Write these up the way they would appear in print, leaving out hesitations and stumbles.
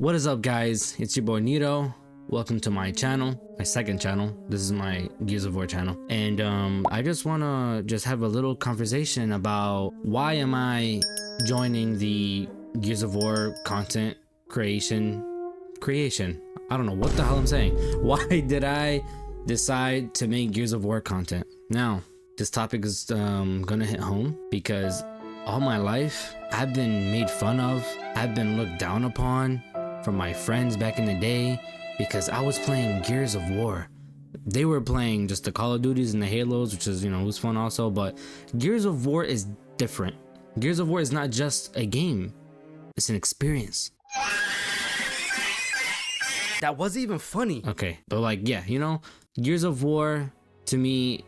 What is up, guys? It's your boy Nito. Welcome to my channel, my second channel. This is my Gears of War channel, and I just want to have a little conversation about why am I joining the Gears of War content creation. I don't know what the hell I'm saying. Why did I decide to make Gears of War content? Now, this topic is gonna hit home because all my life I've been made fun of. I've been looked down upon from my friends back in the day because I was playing Gears of War. They were playing just the Call of Duties and the Halos, which is, it was fun also, but Gears of War is different. Gears of War is not just a game, it's an experience. That wasn't even funny. Okay, but Gears of War to me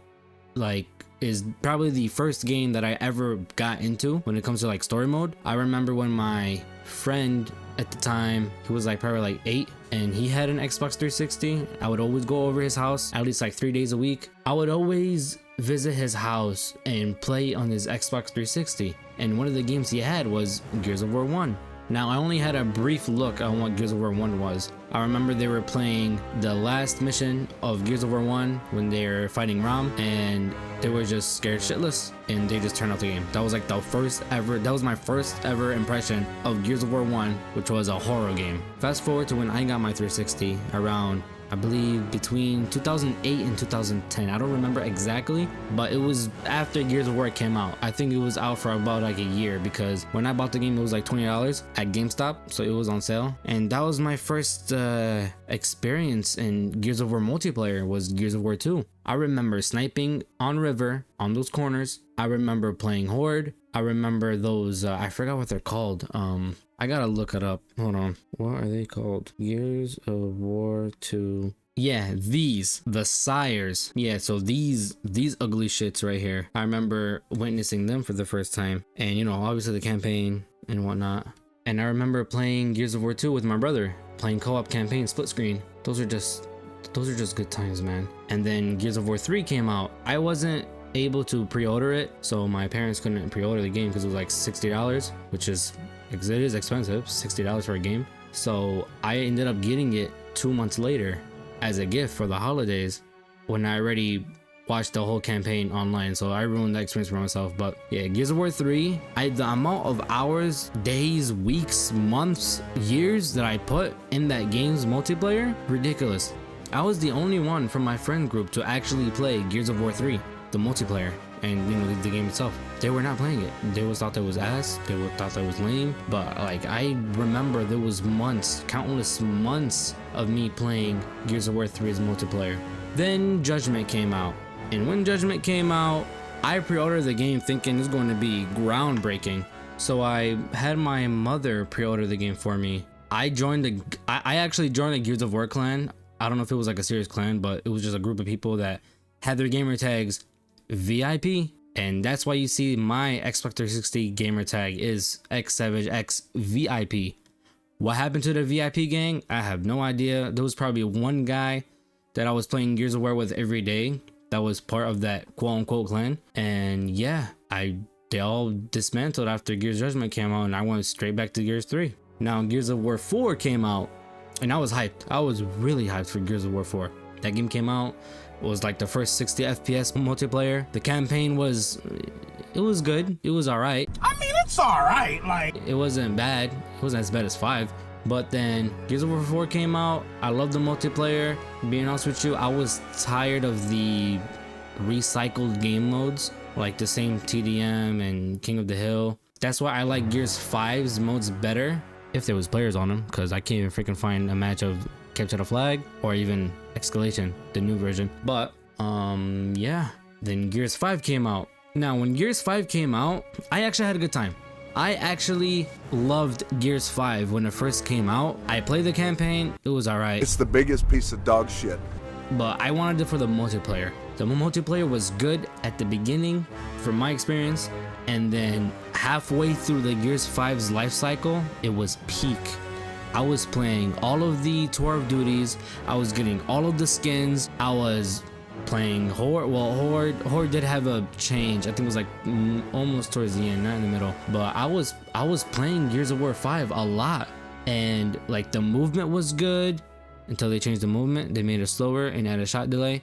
is probably the first game that I ever got into when it comes to story mode. I remember when my friend at the time, he was probably 8, and he had an Xbox 360. I would always go over his house at least 3 days a week. I would always visit his house and play on his Xbox 360, and one of the games he had was Gears of War 1. Now, I only had a brief look on what Gears of War 1 was. I remember they were playing the last mission of Gears of War 1 when they were fighting Rom, and they were just scared shitless, and they just turned off the game. That was that was my first ever impression of Gears of War 1, which was a horror game. Fast forward to when I got my 360 around, I believe, between 2008 and 2010. I don't remember exactly, but it was after Gears of War came out. I think it was out for about a year, because when I bought the game, it was $20 at GameStop, so it was on sale. And that was my first experience in Gears of War multiplayer, was Gears of War 2. I remember sniping on River, on those corners. I remember playing Horde. I remember those, I forgot what they're called. I gotta look it up. Hold on. What are they called? Gears of War 2. Yeah, the Sires. Yeah, so these ugly shits right here. I remember witnessing them for the first time. And, obviously the campaign and whatnot. And I remember playing Gears of War 2 with my brother. Playing co-op campaign, split screen. Those are just good times, man. And then Gears of War 3 came out. I wasn't able to pre-order it, so my parents couldn't pre-order the game because it was $60, which is, it is expensive, $60 for a game. So I ended up getting it 2 months later as a gift for the holidays, when I already watched the whole campaign online. So I ruined that experience for myself. But yeah, Gears of War 3, the amount of hours, days, weeks, months, years that I put in that game's multiplayer, ridiculous. I was the only one from my friend group to actually play Gears of War 3, the multiplayer, and the game itself. They were not playing it. They thought that was ass. They thought that was lame. But I remember there was countless months of me playing Gears of War 3's multiplayer. Then Judgment came out, and when Judgment came out, I pre-ordered the game thinking it's going to be groundbreaking. So I had my mother pre-order the game for me. I actually joined a Gears of War clan. I don't know if it was a serious clan, but it was just a group of people that had their gamer tags VIP, and that's why you see my Xbox 360 gamer tag is XSavageX VIP. What happened to the VIP gang? I have no idea. There was probably one guy that I was playing Gears of War with every day that was part of that quote-unquote clan, and yeah, they all dismantled after Gears Judgment came out, and I went straight back to Gears 3. Now Gears of War 4 came out, and I was hyped. I was really hyped for Gears of War 4. That game came out. It was the first 60 FPS multiplayer. The campaign was good. It was alright. I mean, it's alright. It wasn't bad. It wasn't as bad as 5. But then Gears of War 4 came out. I love the multiplayer. Being honest with you, I was tired of the recycled game modes, like the same TDM and King of the Hill. That's why I like Gears 5's modes better, if there was players on them, because I can't even freaking find a match of Capture the Flag or even Escalation, the new version. But yeah, then Gears 5 came out. Now when Gears 5 came out, I actually had a good time. I actually loved Gears 5 when it first came out. I played the campaign, it was alright. It's the biggest piece of dog shit. But I wanted it for the multiplayer. The multiplayer was good at the beginning, from my experience, and then halfway through the Gears 5's life cycle, it was peak. I was playing all of the tour of duties. I was getting all of the skins. I was playing Horde. Well, Horde did have a change. I think it was almost towards the end, not in the middle. But I was playing Gears of War 5 a lot. and like the movement was good until they changed the movement. They made it slower and added a shot delay.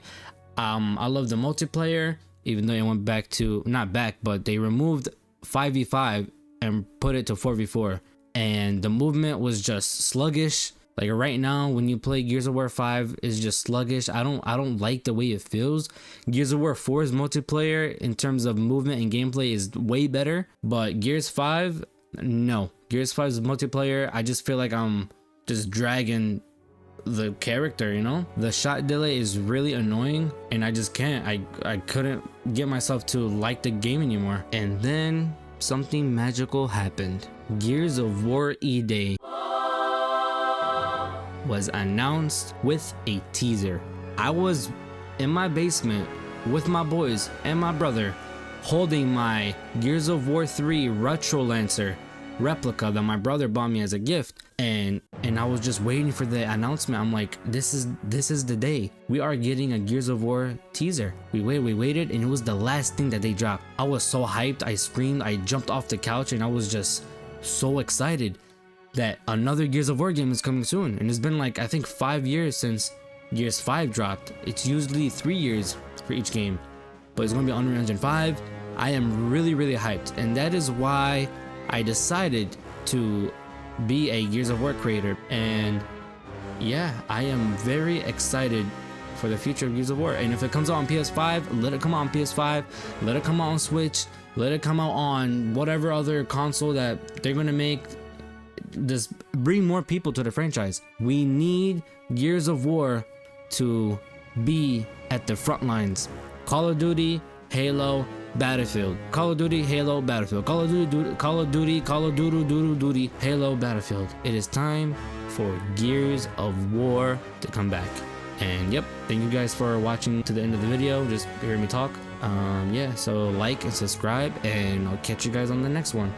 I love the multiplayer, even though it went back to, not back, but they removed 5v5 and put it to 4v4, and the movement was just sluggish. Like right now when you play Gears of War 5, it's just sluggish. I don't like the way it feels. Gears of War 4's multiplayer in terms of movement and gameplay is way better, but Gears 5, no. Gears 5's multiplayer, I just feel like I'm just dragging the character, you know? The shot delay is really annoying, and I just can't. I couldn't get myself to like the game anymore. And then something magical happened. Gears of War E-Day was announced with a teaser. I was in my basement with my boys and my brother holding my Gears of War 3 Retro Lancer replica that my brother bought me as a gift, and I was just waiting for the announcement. I'm like, this is the day. We are getting a Gears of War teaser. We waited, and it was the last thing that they dropped. I was so hyped, I screamed, I jumped off the couch, and I was just so excited that another Gears of War game is coming soon. And it's been like, I think 5 years since Gears 5 dropped. It's usually 3 years for each game, but it's gonna be Unreal Engine 5. I am really hyped, and that is why I decided to be a Gears of War creator. And yeah, I am very excited for the future of Gears of War. And if it comes out on PS5, let it come out on PS5, let it come out on Switch, let it come out on whatever other console that they're gonna make. Just bring more people to the franchise. We need Gears of War to be at the front lines. Call of Duty, Halo, Battlefield. Call of Duty, Halo, Battlefield. Call of Duty, Halo, Battlefield. It is time for Gears of War to come back. And yep, thank you guys for watching to the end of the video. Just hear me talk. Yeah, so like and subscribe, and I'll catch you guys on the next one.